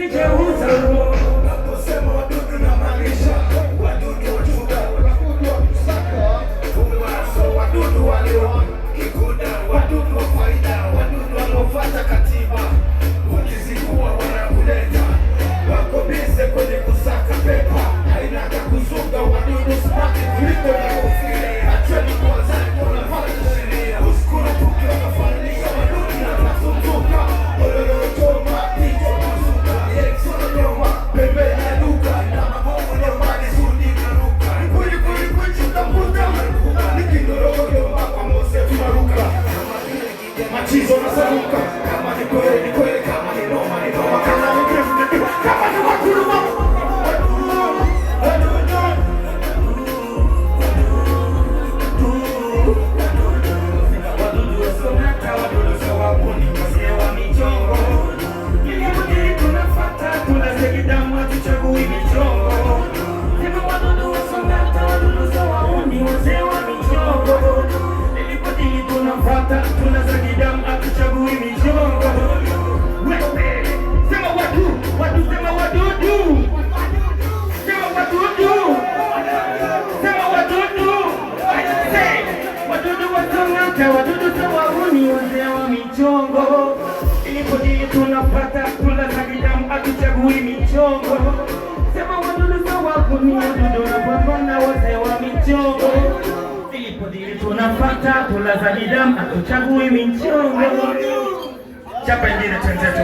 usijeuza roho. Naposema wadudu na maanisha wadudu wachuga, wadudu wa kusaka, umewaso wadudu walio kikuda, wadudu wa faida, wadudu wanaofuata katiba, ukizikuwa wanakuleta, wako bize kwenye kusaka pepa, hainaga kuzuga, wadudu smart kuliko na kufile, acheni kwanza tunafanya sheria, usikuna tukiwa kafanilisha wadudu na natumtuka, ololo choma, picho masuka, yeksona nyoma, pepe ya duka, na mabomu nyomani sudi karuka, kuli chutambuka, nikindorogo nyoma kwa mose tumaruka, machizo na saruka, kama ni kweli, kama ni noma, kama ni grefu, kama ni wakuluma. Wadudu tawauni wazee wa michongo, ilipojili tunapata kula za kidamu atuchagui michongo. Sema wadudu tawauni, wadudu napambana wazee wa michongo, ilipojili tunapata kula za kidamu atuchagui michongo. Chapa ingine twenzetu.